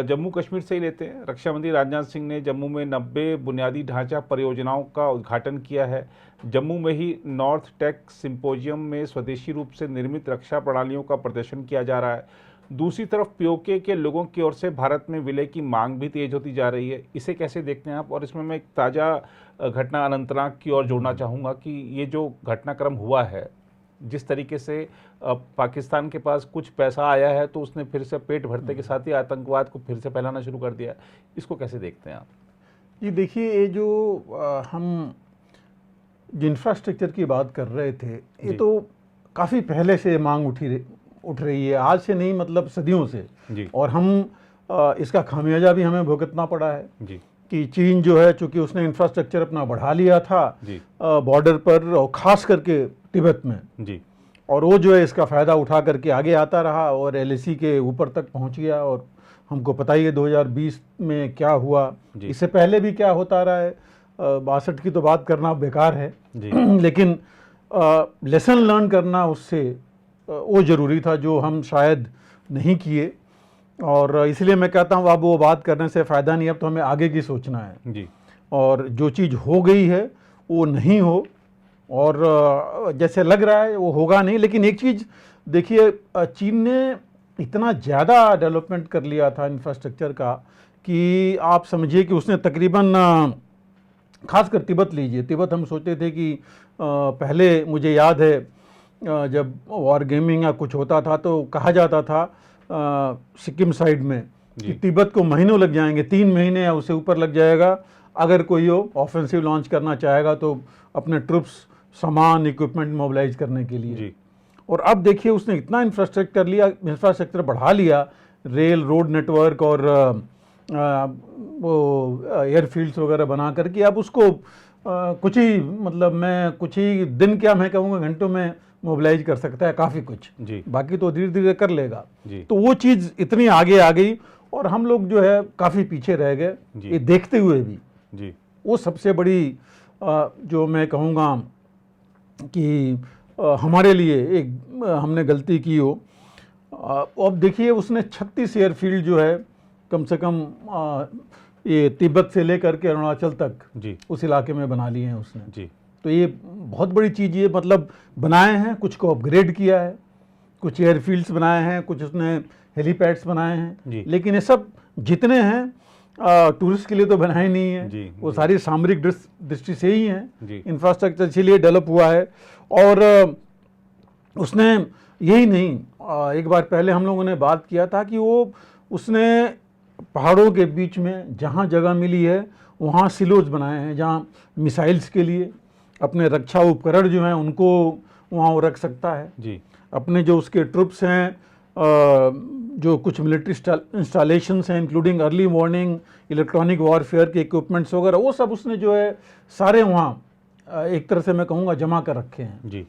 जम्मू कश्मीर से ही लेते हैं। रक्षा मंत्री राजनाथ सिंह ने जम्मू में 90 बुनियादी ढांचा परियोजनाओं का उद्घाटन किया है। जम्मू में ही नॉर्थ टेक सिंपोजियम में स्वदेशी रूप से निर्मित रक्षा प्रणालियों का प्रदर्शन किया जा रहा है। दूसरी तरफ पीओके के लोगों की ओर से भारत में विलय की मांग भी तेज होती जा रही है। इसे कैसे देखते हैं आप? और इसमें मैं एक ताज़ा घटना अनंतनाग की ओर जोड़ना चाहूँगा कि ये जो घटनाक्रम हुआ है, जिस तरीके से पाकिस्तान के पास कुछ पैसा आया है तो उसने फिर से पेट भरते के साथ ही आतंकवाद को फिर से फैलाना शुरू कर दिया। इसको कैसे देखते हैं आप? ये देखिए, ये जो हम जो इंफ्रास्ट्रक्चर की बात कर रहे थे, ये तो काफ़ी पहले से मांग उठ रही है, आज से नहीं, मतलब सदियों से जी। और हम इसका खामियाजा भी हमें भुगतना पड़ा है जी। कि चीन जो है, चूँकि उसने इंफ्रास्ट्रक्चर अपना बढ़ा लिया था बॉर्डर पर और ख़ास करके तिब्बत में जी, और वो जो है इसका फ़ायदा उठा करके आगे आता रहा और एलएसी के ऊपर तक पहुंच गया। और हमको पता ही है 2020 में क्या हुआ, इससे पहले भी क्या होता रहा है। 62 की तो बात करना बेकार है लेकिन लेसन लर्न करना उससे वो ज़रूरी था, जो हम शायद नहीं किए। और इसलिए मैं कहता हूँ अब वो बात करने से फ़ायदा नहीं, अब तो हमें आगे की सोचना है जी। और जो चीज़ हो गई है वो नहीं हो, और जैसे लग रहा है वो होगा नहीं। लेकिन एक चीज़ देखिए, चीन ने इतना ज़्यादा डेवलपमेंट कर लिया था इंफ्रास्ट्रक्चर का कि आप समझिए कि उसने तकरीबन, खासकर तिब्बत लीजिए, तिब्बत हम सोचते थे कि पहले मुझे याद है जब वॉर गेमिंग या कुछ होता था तो कहा जाता था सिक्किम साइड में कि तिब्बत को महीनों लग जाएंगे, 3 महीने या उससे ऊपर लग जाएगा अगर कोई वो ऑफेंसिव लॉन्च करना चाहेगा तो अपने ट्रुप्स, सामान, इक्विपमेंट मोबिलाइज करने के लिए जी। और अब देखिए उसने इतना इंफ्रास्ट्रक्चर बढ़ा लिया, रेल रोड नेटवर्क और वो एयरफील्ड्स वगैरह बना करके अब उसको कुछ ही, मतलब मैं कुछ ही दिन, क्या मैं कहूँगा घंटों में मोबिलाइज कर सकता है काफ़ी कुछ जी। बाकी तो धीरे धीरे कर लेगा जी। तो वो चीज़ इतनी आगे आ गई और हम लोग जो है काफ़ी पीछे रह गए ये देखते हुए भी जी। वो सबसे बड़ी जो मैं कहूँगा कि हमारे लिए एक हमने गलती की हो। अब देखिए उसने 36 एयरफील्ड जो है कम से कम ये तिब्बत से लेकर के अरुणाचल तक जी उस इलाके में बना लिए हैं उसने जी। तो ये बहुत बड़ी चीज़, ये मतलब बनाए हैं, कुछ को अपग्रेड किया है, कुछ एयरफील्ड्स बनाए हैं, कुछ उसने हेलीपैड्स बनाए हैं, लेकिन ये सब जितने हैं टूरिस्ट के लिए तो बनाए नहीं है, वो सारी सामरिक दृष्टि से ही हैं। इंफ्रास्ट्रक्चर इसीलिए डेवलप हुआ है। और उसने यही नहीं, एक बार पहले हम लोगों ने बात किया था कि वो उसने पहाड़ों के बीच में जहाँ जगह मिली है वहाँ सिलोज बनाए हैं जहाँ मिसाइल्स के लिए अपने रक्षा उपकरण जो हैं उनको वहाँ वो रख सकता है जी। अपने जो उसके ट्रुप्स हैं, जो कुछ मिलिट्री इंस्टॉलेशंस हैं including early warning, electronic warfare के इक्विपमेंट्स वगैरह, वो सब उसने जो है सारे वहाँ एक तरह से मैं कहूँगा जमा कर रखे हैं जी।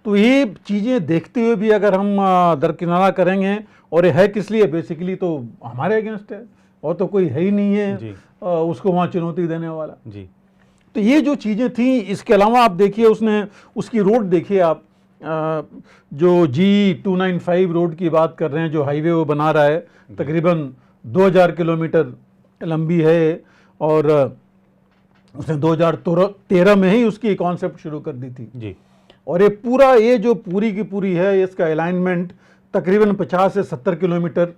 तो ये चीज़ें देखते हुए भी अगर हम दरकिनारा करेंगे और ये है किस लिए, बेसिकली तो हमारे अगेंस्ट है और तो कोई है ही नहीं है उसको वहाँ चुनौती देने वाला जी। तो ये जो चीज़ें थी, इसके अलावा आप देखिए उसने उसकी रोड देखिए आप, जो G295 रोड की बात कर रहे हैं, जो हाईवे वो बना रहा है तकरीबन 2000 किलोमीटर लंबी है और उसने 2013 में ही उसकी कॉन्सेप्ट शुरू कर दी थी जी। और ये पूरा, ये जो पूरी की पूरी है, इसका अलाइनमेंट तकरीबन 50 से 70 किलोमीटर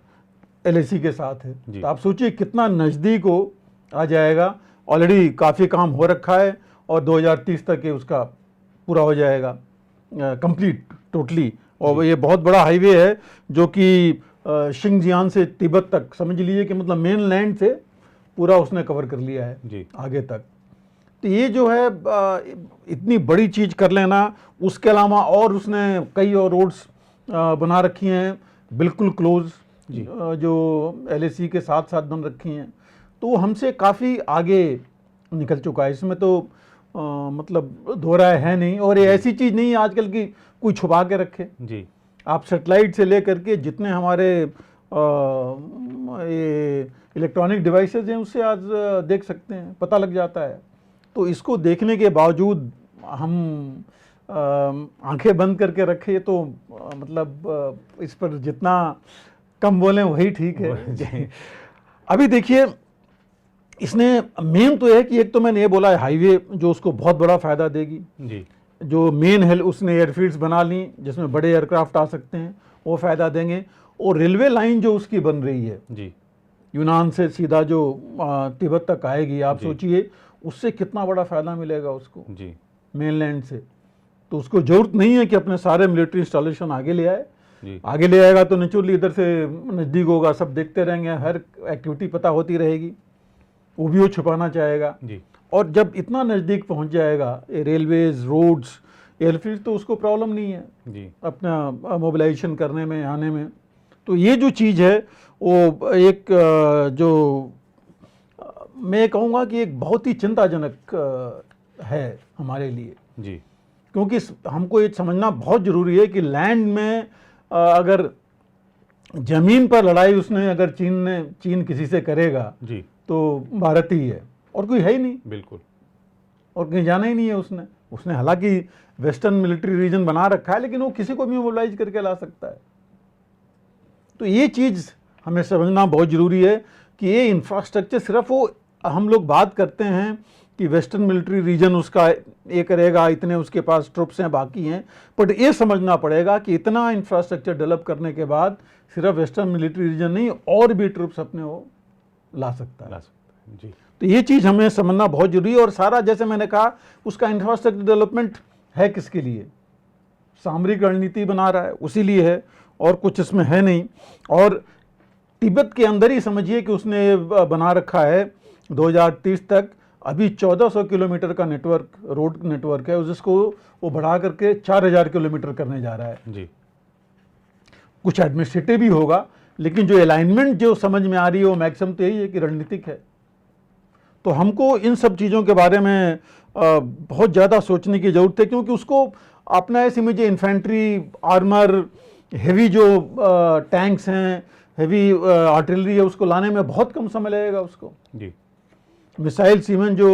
एलएसी के साथ है। तो आप सोचिए कितना नज़दीक हो आ जाएगा। ऑलरेडी काफ़ी काम हो रखा है और 2030 तक ये उसका पूरा हो जाएगा कंप्लीट टोटली। और ये बहुत बड़ा हाईवे है जो कि शिंगजियांग से तिब्बत तक समझ लीजिए कि मतलब मेन लैंड से पूरा उसने कवर कर लिया है आगे तक। तो ये जो है इतनी बड़ी चीज़ कर लेना, उसके अलावा और उसने कई और रोड्स बना रखी हैं बिल्कुल क्लोज जो एलएसी के साथ साथ बन रखी हैं, तो वो हमसे काफ़ी आगे निकल चुका है। इसमें तो मतलब दो राय है नहीं। और ये ऐसी चीज़ नहीं है आजकल की कोई छुपा के रखे जी। आप सेटेलाइट से लेकर के जितने हमारे ये इलेक्ट्रॉनिक डिवाइसेस हैं उससे आज देख सकते हैं, पता लग जाता है। तो इसको देखने के बावजूद हम आंखें बंद करके रखे तो मतलब इस पर जितना कम बोलें वही ठीक है। अभी देखिए, इसने मेन तो है कि एक तो मैंने ये बोला है हाईवे जो उसको बहुत बड़ा फ़ायदा देगी जी जो मेन है, उसने एयरफील्ड्स बना ली जिसमें बड़े एयरक्राफ्ट आ सकते हैं, वो फ़ायदा देंगे। और रेलवे लाइन जो उसकी बन रही है जी यूनान से सीधा जो तिब्बत तक आएगी, आप जी। सोचिए उससे कितना बड़ा फ़ायदा मिलेगा उसको जी मेनलैंड से। तो उसको ज़रूरत नहीं है कि अपने सारे मिलिट्री इंस्टॉलेशन आगे ले आए। जी आगे ले आएगा तो नेचुरली इधर से नज़दीक होगा, सब देखते रहेंगे, हर एक्टिविटी पता होती रहेगी, वो भी वो छुपाना चाहेगा। जी और जब इतना नज़दीक पहुंच जाएगा रोड्स, एयरफील्ड, तो उसको प्रॉब्लम नहीं है जी अपना मोबिलाइजेशन करने में, आने में। तो ये जो चीज़ है वो एक जो मैं कहूँगा कि एक बहुत ही चिंताजनक है हमारे लिए, जी क्योंकि हमको ये समझना बहुत ज़रूरी है कि लैंड में अगर ज़मीन पर लड़ाई उसने अगर चीन किसी से करेगा जी तो भारत ही है, और कोई है ही नहीं, बिल्कुल। और कहीं जाना ही नहीं है उसने हालांकि वेस्टर्न मिलिट्री रीजन बना रखा है, लेकिन वो किसी को भी मोबिलाइज करके ला सकता है। तो ये चीज़ हमें समझना बहुत ज़रूरी है कि ये इंफ्रास्ट्रक्चर सिर्फ वो हम लोग बात करते हैं कि वेस्टर्न मिलिट्री रीजन उसका ये करेगा, इतने उसके पास ट्रुप्स हैं, बाकी हैं, बट ये समझना पड़ेगा कि इतना इंफ्रास्ट्रक्चर डेवलप करने के बाद सिर्फ वेस्टर्न मिलिट्री रीजन नहीं, और भी ट्रुप्स अपने वो ला सकता है। जी तो ये चीज़ हमें समझना बहुत जरूरी है। और सारा जैसे मैंने कहा उसका इंफ्रास्ट्रक्चर डेवलपमेंट है किसके लिए, सामरिक रणनीति बना रहा है उसी लिए है, और कुछ इसमें है नहीं। और तिब्बत के अंदर ही समझिए कि उसने बना रखा है 2030 तक अभी 1400 किलोमीटर का नेटवर्क, रोड नेटवर्क है, जिसको वो बढ़ा करके 4000 किलोमीटर करने जा रहा है। जी कुछ एडमिनिस्ट्रेटिव भी होगा, लेकिन जो अलाइनमेंट जो समझ में आ रही है वो मैक्सिमम तो यही है कि रणनीतिक है। तो हमको इन सब चीज़ों के बारे में बहुत ज़्यादा सोचने की ज़रूरत है, क्योंकि उसको अपना ऐसे मुझे इन्फेंट्री, आर्मर, हेवी जो टैंक्स हैं, हेवी आर्टिलरी है, उसको लाने में बहुत कम समय लगेगा उसको। जी मिसाइल सीमेंट जो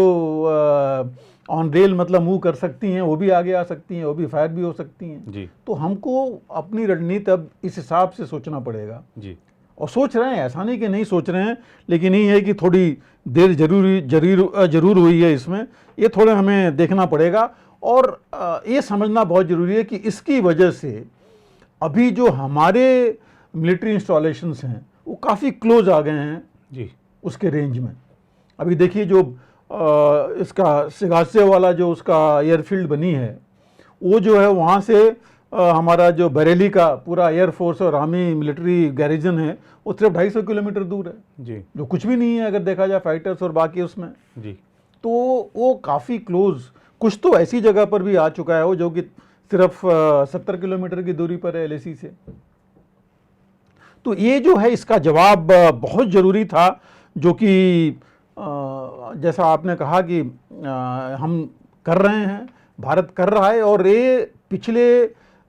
ऑन रेल मतलब मूव कर सकती हैं, वो भी आगे आ सकती हैं, वो भी फायर भी हो सकती हैं। जी तो हमको अपनी रणनीति अब इस हिसाब से सोचना पड़ेगा, जी और सोच रहे हैं, ऐसा नहीं कि नहीं सोच रहे हैं, लेकिन ये है कि थोड़ी देर जरूर हुई है इसमें, ये थोड़ा हमें देखना पड़ेगा। और ये समझना बहुत ज़रूरी है कि इसकी वजह से अभी जो हमारे मिलिट्री इंस्टॉलेशंस हैं वो काफ़ी क्लोज आ गए हैं जी उसके रेंज में। अभी देखिए जो इसका सिगासे वाला जो उसका एयरफील्ड बनी है, वो जो है वहाँ से हमारा जो बरेली का पूरा एयरफोर्स और आर्मी मिलिट्री गैरिजन है वो सिर्फ 250 किलोमीटर दूर है, जी जो कुछ भी नहीं है अगर देखा जाए फाइटर्स और बाकी उसमें। जी तो वो काफ़ी क्लोज, कुछ तो ऐसी जगह पर भी आ चुका है वो जो कि सिर्फ 70 किलोमीटर की दूरी पर है LAC से। तो ये जो है इसका जवाब बहुत ज़रूरी था, जो कि जैसा आपने कहा कि हम कर रहे हैं, भारत कर रहा है। और ये पिछले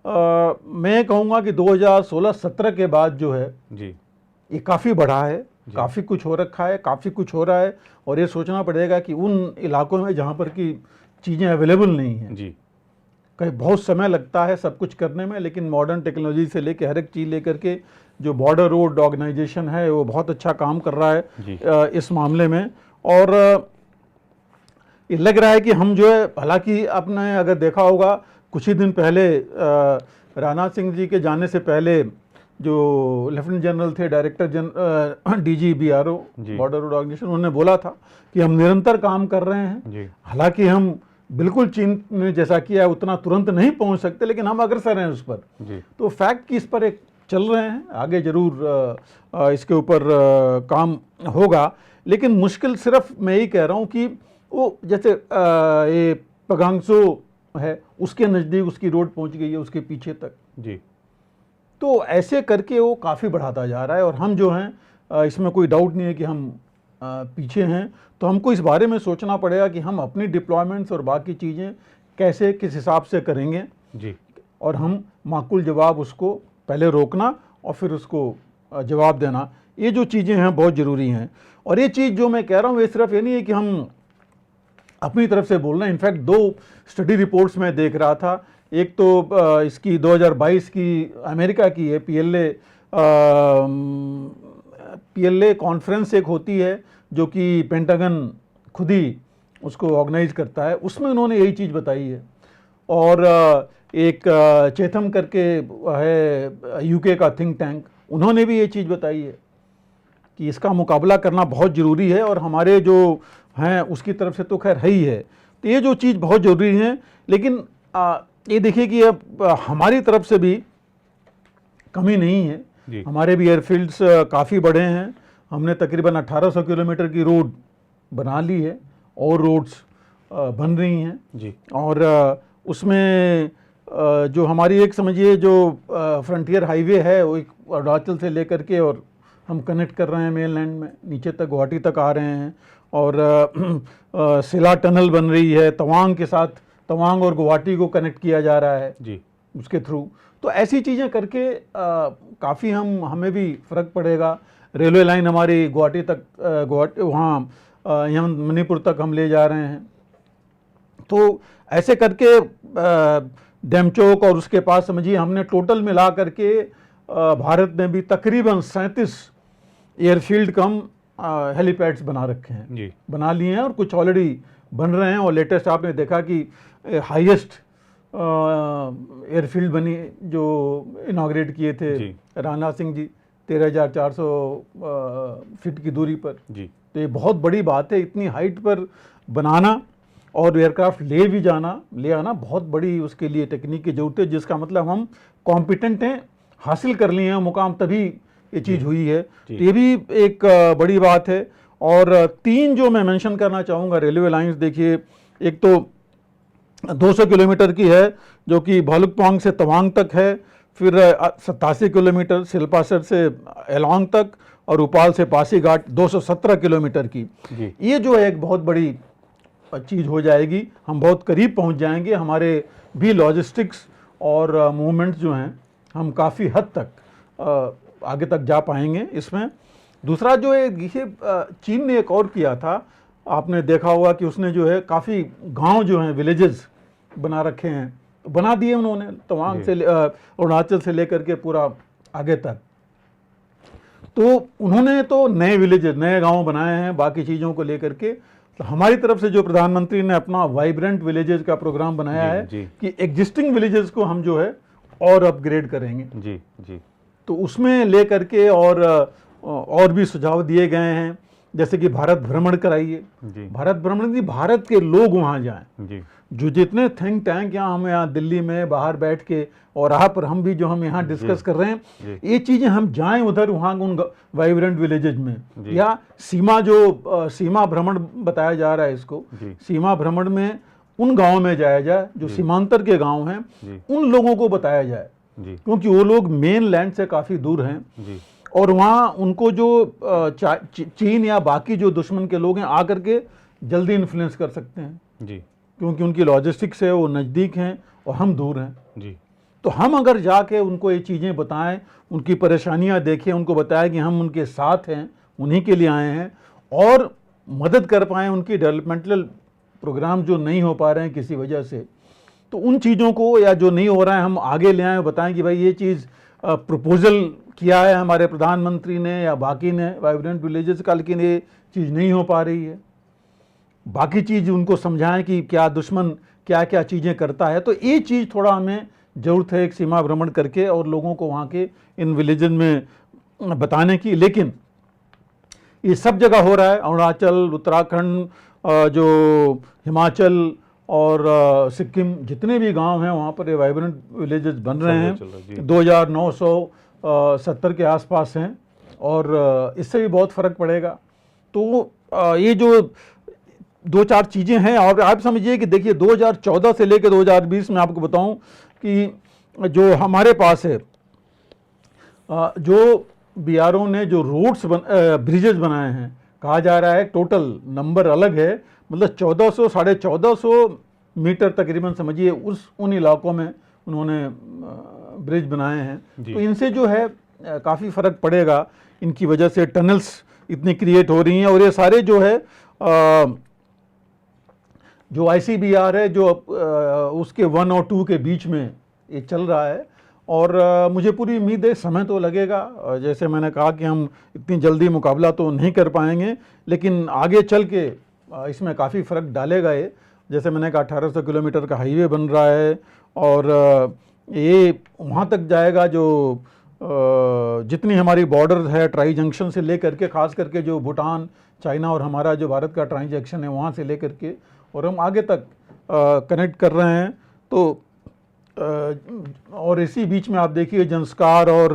मैं कहूँगा कि 2016-17 के बाद जो है जी ये काफ़ी बढ़ा है, काफ़ी कुछ हो रखा है, काफ़ी कुछ हो रहा है। और ये सोचना पड़ेगा कि उन इलाकों में जहाँ पर की चीज़ें अवेलेबल नहीं हैं, जी कहीं बहुत समय लगता है सब कुछ करने में, लेकिन मॉडर्न टेक्नोलॉजी से लेके हर एक चीज़ लेकर के जो बॉर्डर रोड ऑर्गेनाइजेशन है वो बहुत अच्छा काम कर रहा है इस मामले में। और ये लग रहा है कि हम जो है, हालांकि आपने अगर देखा होगा कुछ ही दिन पहले राजनाथ सिंह जी के जाने से पहले जो लेफ्टिनेंट जनरल थे, director DG BRO border road organisation, उन्होंने बोला था कि हम निरंतर काम कर रहे हैं। हालांकि हम बिल्कुल चीन ने जैसा किया है उतना तुरंत नहीं पहुंच सकते, लेकिन हम अग्रसर हैं उस पर। तो फैक्ट कि इस पर एक चल रहे हैं, आगे जरूर इसके ऊपर काम होगा। लेकिन मुश्किल सिर्फ मैं यही कह रहा हूँ कि वो जैसे ये पगांगसो है, उसके नज़दीक उसकी रोड पहुँच गई है, उसके पीछे तक जी। तो ऐसे करके वो काफ़ी बढ़ाता जा रहा है। और हम जो हैं इसमें कोई डाउट नहीं है कि हम पीछे हैं। तो हमको इस बारे में सोचना पड़ेगा कि हम अपनी डिप्लॉयमेंट्स और बाकी चीज़ें कैसे किस हिसाब से करेंगे जी। और हम माकूल जवाब उसको पहले रोकना और फिर उसको जवाब देना, ये जो चीज़ें हैं बहुत ज़रूरी हैं। और ये चीज़ जो मैं कह रहा हूँ ये सिर्फ ये नहीं है कि हम अपनी तरफ से बोल रहे हैं। इनफैक्ट 2 स्टडी रिपोर्ट्स में देख रहा था, एक तो इसकी 2022 की अमेरिका की है, PLA PLA कॉन्फ्रेंस एक होती है जो कि पेंटागन खुद ही उसको ऑर्गेनाइज करता है, उसमें उन्होंने यही चीज़ बताई है। और एक चेथम करके है UK का थिंक टैंक, उन्होंने भी ये चीज़ बताई है कि इसका मुकाबला करना बहुत ज़रूरी है और हमारे जो हैं उसकी तरफ से तो खैर है ही है। तो ये जो चीज़ बहुत ज़रूरी है, लेकिन ये देखिए कि अब हमारी तरफ से भी कमी नहीं है। हमारे भी एयरफील्ड्स काफ़ी बड़े हैं, हमने तकरीबन 1800 किलोमीटर की रोड बना ली है और रोड्स बन रही हैं जी। और उसमें जो हमारी एक समझिए जो फ्रंटियर हाईवे है वो एक अरुणाचल से लेकर के और हम कनेक्ट कर रहे हैं मेनलैंड में, नीचे तक गुवाहाटी तक आ रहे हैं। और सिला टनल बन रही है तवांग के साथ, तवांग और गुवाहाटी को कनेक्ट किया जा रहा है जी उसके थ्रू। तो ऐसी चीज़ें करके काफ़ी हमें भी फ़र्क पड़ेगा। रेलवे लाइन हमारी गुवाहाटी तक, गुवाहाटी वहाँ यहाँ मणिपुर तक हम ले जा रहे हैं। तो ऐसे करके डेमचौक और उसके पास समझिए हमने टोटल मिला करके भारत में भी तकरीबन 37 एयरफील्ड कम हेलीपैड्स बना रखे हैं जी, बना लिए हैं और कुछ ऑलरेडी बन रहे हैं। और लेटेस्ट आपने देखा कि हाईएस्ट एयरफील्ड बनी जो इनाग्रेट किए थे राजनाथ सिंह जी 13,400 फीट की दूरी पर जी। तो ये बहुत बड़ी बात है, इतनी हाइट पर बनाना और एयरक्राफ्ट ले आना बहुत बड़ी उसके लिए टेक्निक की जरूरत है, जिसका मतलब हम कॉम्पिटेंट हैं, हासिल कर लिए हैं मुकाम, तभी ये चीज़ हुई है। तो ये भी एक बड़ी बात है। और 3 जो मैं मेंशन करना चाहूँगा रेलवे लाइंस, देखिए एक तो 200 किलोमीटर की है जो कि भालुकपोंग से तवांग तक है, फिर 87 किलोमीटर सिलपासर से एलोंग तक और उपाल से पासीघाट 217 किलोमीटर की। ये जो है एक बहुत बड़ी चीज़ हो जाएगी, हम बहुत करीब पहुंच जाएंगे, हमारे भी लॉजिस्टिक्स और मूवमेंट्स जो हैं हम काफ़ी हद तक आगे तक जा पाएंगे इसमें। दूसरा जो है देखिए चीन ने एक और किया था, आपने देखा होगा कि उसने जो है काफ़ी गांव जो हैं विलेजेस बना रखे हैं, बना दिए उन्होंने तवांग से अरुणाचल से लेकर के पूरा आगे तक। तो उन्होंने तो नए विलेजेस नए गांव बनाए हैं बाकी चीज़ों को लेकर के। तो हमारी तरफ से जो प्रधानमंत्री ने अपना वाइब्रेंट विलेजेस का प्रोग्राम बनाया है कि एग्जिस्टिंग विलेजेस को हम जो है और अपग्रेड करेंगे जी जी। तो उसमें ले करके और भी सुझाव दिए गए हैं, जैसे कि भारत भ्रमण कराइए। भारत भ्रमण की भारत के लोग वहाँ जाएं, जो जितने थिंक टैंक यहाँ हम यहाँ दिल्ली में बाहर बैठ के और यहाँ पर हम भी जो हम यहाँ डिस्कस कर रहे हैं, ये चीज़ें हम जाएं उधर वहाँ उन वाइब्रेंट विलेजेज में, या सीमा भ्रमण बताया जा रहा है इसको, सीमा भ्रमण में उन गाँव में जाया जाए जो सीमांतर के गाँव हैं, उन लोगों को बताया जाए क्योंकि वो लोग मेन लैंड से काफ़ी दूर हैं और वहाँ उनको जो चीन या बाकी जो दुश्मन के लोग हैं आकर के जल्दी इन्फ्लुएंस कर सकते हैं क्योंकि उनकी लॉजिस्टिक्स है वो नज़दीक हैं और हम दूर हैं। तो हम अगर जाके उनको ये चीज़ें बताएं, उनकी परेशानियां देखें, उनको बताएं कि हम उनके साथ हैं, उन्हीं के लिए आए हैं और मदद कर पाएँ उनकी डेवलपमेंटल प्रोग्राम जो नहीं हो पा रहे हैं किसी वजह से, तो उन चीज़ों को या जो नहीं हो रहा है हम आगे ले आएँ, बताएं कि भाई ये चीज़ प्रपोजल किया है हमारे प्रधानमंत्री ने या बाकी ने वाइब्रेंट विलेजेस का, लेकिन ये चीज़ नहीं हो पा रही है। बाकी चीज़ उनको समझाएं कि क्या दुश्मन क्या क्या चीज़ें करता है। तो ये चीज़ थोड़ा हमें ज़रूरत है एक सीमा भ्रमण करके और लोगों को वहाँ के इन विलेजन में बताने की। लेकिन ये सब जगह हो रहा है, अरुणाचल, उत्तराखंड, जो हिमाचल और सिक्किम जितने भी गांव हैं वहाँ पर ये वाइब्रेंट विलेजेस बन रहे हैं, 2970 के आसपास हैं और इससे भी बहुत फ़र्क पड़ेगा। तो ये जो 2-4 चीज़ें हैं और आप समझिए कि देखिए 2014 से लेकर 2020 में आपको बताऊं कि जो हमारे पास है जो BRO ने जो रोड्स ब्रिजेस बनाए हैं, कहा जा रहा है टोटल नंबर अलग है, मतलब 1400-1450 मीटर तकरीबन समझिए उन इलाकों में उन्होंने ब्रिज बनाए हैं। तो इनसे जो है काफ़ी फ़र्क पड़ेगा, इनकी वजह से टनल्स इतनी क्रिएट हो रही हैं और ये सारे जो है जो ICBR है जो उसके 1 और 2 के बीच में ये चल रहा है और मुझे पूरी उम्मीद है समय तो लगेगा। जैसे मैंने कहा कि हम इतनी जल्दी मुकाबला तो नहीं कर पाएंगे, लेकिन आगे चल के इसमें काफ़ी फ़र्क डालेगा ये। जैसे मैंने कहा 1800 किलोमीटर का हाईवे बन रहा है और ये वहाँ तक जाएगा जो जितनी हमारी बॉर्डर है ट्राई जंक्शन से लेकर के, ख़ास करके जो भूटान, चाइना और हमारा जो भारत का ट्राई जंक्शन है वहाँ से लेकर के, और हम आगे तक कनेक्ट कर रहे हैं। तो और इसी बीच में आप देखिए जंस्कार और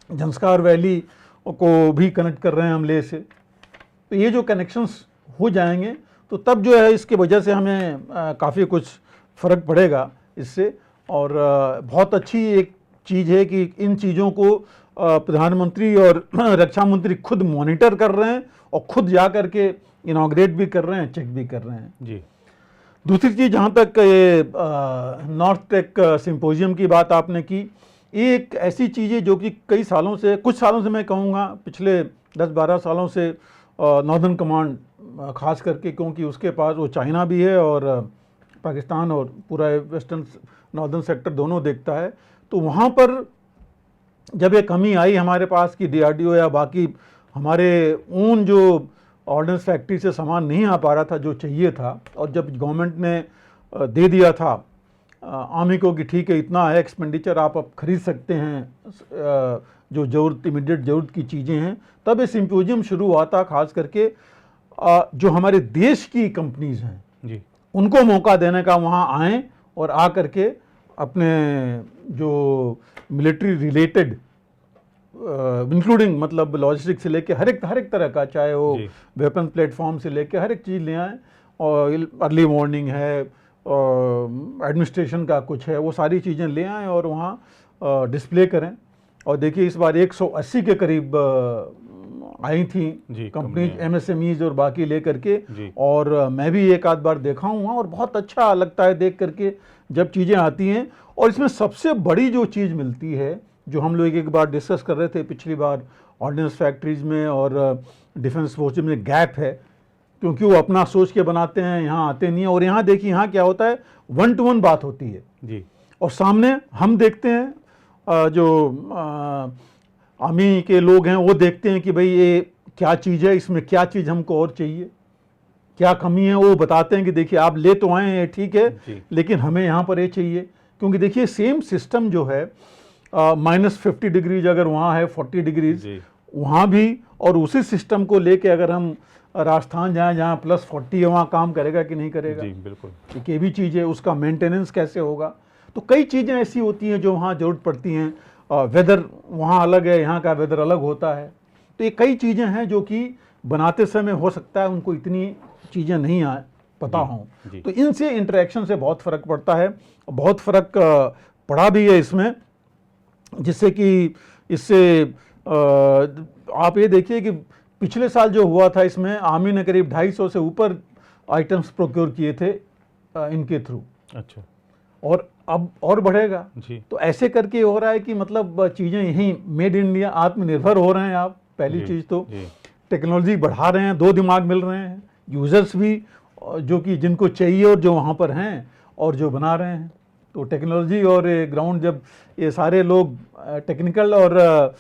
जंस्कार वैली को भी कनेक्ट कर रहे हैं हम लेह से। तो ये जो कनेक्शंस हो जाएंगे तो तब जो है इसके वजह से हमें काफ़ी कुछ फ़र्क पड़ेगा इससे। और बहुत अच्छी एक चीज़ है कि इन चीज़ों को प्रधानमंत्री और रक्षा मंत्री खुद मॉनिटर कर रहे हैं और खुद जा कर के इनॉग्रेट भी कर रहे हैं, चेक भी कर रहे हैं जी। दूसरी चीज़, जहाँ तक ये नॉर्थ टेक सिंपोजियम की बात आपने की, ये एक ऐसी चीज़ है जो कि कई सालों से, कुछ सालों से मैं कहूँगा पिछले 10-12 सालों से नॉर्दर्न कमांड ख़ास करके, क्योंकि उसके पास वो चाइना भी है और पाकिस्तान और पूरा वेस्टर्न नॉर्दर्न सेक्टर दोनों देखता है। तो वहाँ पर जब ये कमी आई हमारे पास कि DRDO या बाकी हमारे ओन जो ऑर्डिनेंस फैक्ट्री से सामान नहीं आ पा रहा था जो चाहिए था, और जब गवर्नमेंट ने दे दिया था आर्मी को कि ठीक है इतना है एक्सपेंडिचर, आप अब खरीद सकते हैं जो ज़रूरत, इमीडिएट ज़रूरत की चीज़ें हैं, तब ये सिंपोजियम शुरू हुआ था। खास करके जो हमारे देश की कंपनीज़ हैं जी, उनको मौका देने का, वहाँ आएँ और आ करके अपने जो मिलिट्री रिलेटेड इंक्लूडिंग मतलब लॉजिस्टिक से लेके हर एक तरह का, चाहे वो वेपन प्लेटफॉर्म से लेके हर एक चीज़ ले आएँ। और अर्ली वार्निंग है, एडमिनिस्ट्रेशन का कुछ है, वो सारी चीज़ें ले आएँ और वहाँ डिस्प्ले करें। और देखिए इस बार 180 के करीब आई थी कंपनीज, MSMEs और बाकी ले करके, और मैं भी एक आध बार देखा हूँ वहाँ, और बहुत अच्छा लगता है देख करके जब चीज़ें आती हैं। और इसमें सबसे बड़ी जो चीज़ मिलती है, जो हम लोग एक बार डिस्कस कर रहे थे पिछली बार, ऑर्डिनेंस फैक्ट्रीज़ में और डिफेंस फोर्सेज में गैप है, क्योंकि वो अपना सोच के बनाते हैं, यहाँ आते नहीं है। और यहाँ देखिए यहाँ क्या होता है, 1-to-1 बात होती है जी, और सामने हम देखते हैं, जो आर्मी के लोग हैं वो देखते हैं कि भाई ये क्या चीज़ है, इसमें क्या चीज़ हमको और चाहिए, क्या कमी है, वो बताते हैं कि देखिए आप ले तो आए हैं ठीक है, लेकिन हमें यहाँ पर ये चाहिए। क्योंकि देखिए सेम सिस्टम जो है -50 डिग्रीज अगर वहाँ है, 40 डिग्रीज वहाँ भी, और उसी सिस्टम को लेके अगर हम राजस्थान जाएँ जहाँ +40 है, वहाँ काम करेगा कि नहीं करेगा? जी बिल्कुल। एक ये भी चीज़ है, उसका मेंटेनेंस कैसे होगा? तो कई चीज़ें ऐसी होती हैं जो वहाँ ज़रूरत पड़ती हैं। वेदर वहाँ अलग है, यहाँ का वेदर अलग होता है। तो ये कई चीज़ें हैं जो कि बनाते समय हो सकता है उनको इतनी चीज़ें नहीं पता हों। तो इनसे इंटरेक्शन से बहुत फ़र्क पड़ता है, बहुत फ़र्क पड़ा भी है इसमें, जिससे कि इससे आप ये देखिए कि पिछले साल जो हुआ था इसमें आर्मी ने करीब 250 से ऊपर आइटम्स प्रोक्योर किए थे इनके थ्रू। अच्छा। और अब और बढ़ेगा जी। तो ऐसे करके हो रहा है कि मतलब चीज़ें यहीं मेड इंडिया, आत्मनिर्भर हो रहे हैं आप। पहली चीज़ तो टेक्नोलॉजी बढ़ा रहे हैं, 2 दिमाग मिल रहे हैं, यूज़र्स भी जो कि जिनको चाहिए और जो वहाँ पर हैं और जो बना रहे हैं। तो टेक्नोलॉजी और ग्राउंड, जब ये सारे लोग टेक्निकल और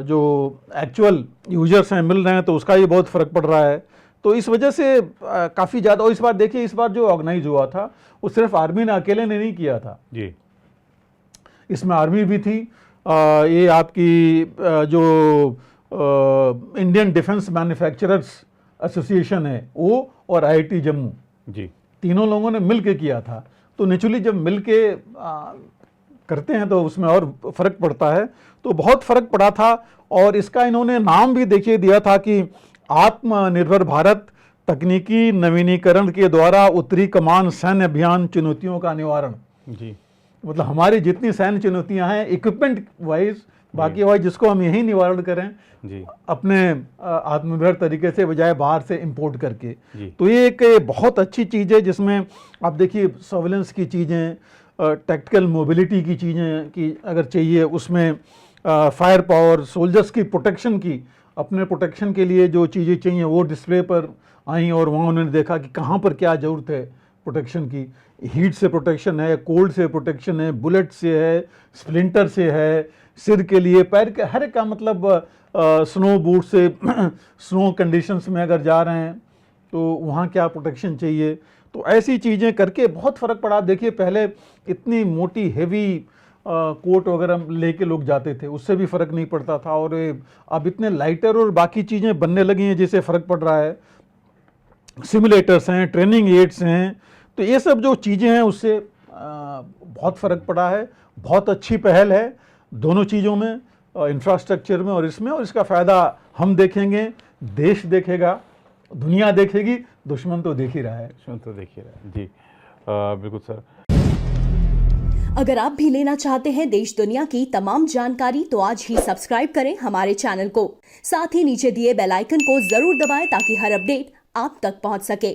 जो एक्चुअल यूजर्स हैं मिल रहे हैं, तो उसका ये बहुत फ़र्क पड़ रहा है। तो इस वजह से काफ़ी ज़्यादा, और इस बार देखिए इस बार जो ऑर्गेनाइज हुआ था वो सिर्फ आर्मी ने अकेले ने नहीं किया था जी, इसमें आर्मी भी थी, ये आपकी जो इंडियन डिफेंस मैन्युफैक्चरर्स एसोसिएशन है वो, और IIT जम्मू जी, तीनों लोगों ने मिल के किया था। तो नेचुरली जब मिल के करते हैं तो उसमें और फ़र्क पड़ता है। तो बहुत फ़र्क पड़ा था, और इसका इन्होंने नाम भी देखिए दिया था कि आत्मनिर्भर भारत तकनीकी नवीनीकरण के द्वारा उत्तरी कमान सैन्य अभियान चुनौतियों का निवारण। जी, मतलब हमारी जितनी सैन्य चुनौतियां हैं इक्विपमेंट वाइज, बाकी वाइज, जिसको हम यही निवारण करें जी, अपने आत्मनिर्भर तरीके से, बजाय बाहर से इंपोर्ट करके। जी। तो ये एक बहुत अच्छी चीज़ है जिसमें आप देखिए सर्विलेंस की चीज़ें, टैक्टिकल मोबिलिटी की चीज़ें की अगर चाहिए, उसमें फायर पावर, सोल्जर्स की प्रोटेक्शन की, अपने प्रोटेक्शन के लिए जो चीज़ें चाहिए वो डिस्प्ले पर आई, और वहाँ उन्होंने देखा कि कहाँ पर क्या ज़रूरत है, प्रोटेक्शन की, हीट से प्रोटेक्शन है, कोल्ड से प्रोटेक्शन है, बुलेट से है, स्प्लिंटर से है, सिर के लिए, पैर के, हर एक का मतलब स्नो बूट से स्नो कंडीशंस में अगर जा रहे हैं तो वहाँ क्या प्रोटेक्शन चाहिए। तो ऐसी चीज़ें करके बहुत फ़र्क पड़ा। आप देखिए पहले इतनी मोटी हेवी कोट वगैरह लेके लोग जाते थे, उससे भी फ़र्क नहीं पड़ता था, और अब इतने लाइटर और बाकी चीज़ें बनने लगी हैं जिससे फ़र्क पड़ रहा है। सिमुलेटर्स हैं, ट्रेनिंग एड्स हैं, तो ये सब जो चीज़ें हैं उससे बहुत फ़र्क पड़ा है। बहुत अच्छी पहल है दोनों चीज़ों में, इंफ्रास्ट्रक्चर में और इसमें, और इसका फ़ायदा हम देखेंगे, देश देखेगा, दुनिया देखेगी, दुश्मन तो देख ही रहा है। दुश्मन तो देख ही रहा है जी। बिल्कुल सर। अगर आप भी लेना चाहते हैं देश दुनिया की तमाम जानकारी तो आज ही सब्सक्राइब करें हमारे चैनल को। साथ ही नीचे दिए बेल आइकन को जरूर दबाएं ताकि हर अपडेट आप तक पहुंच सके।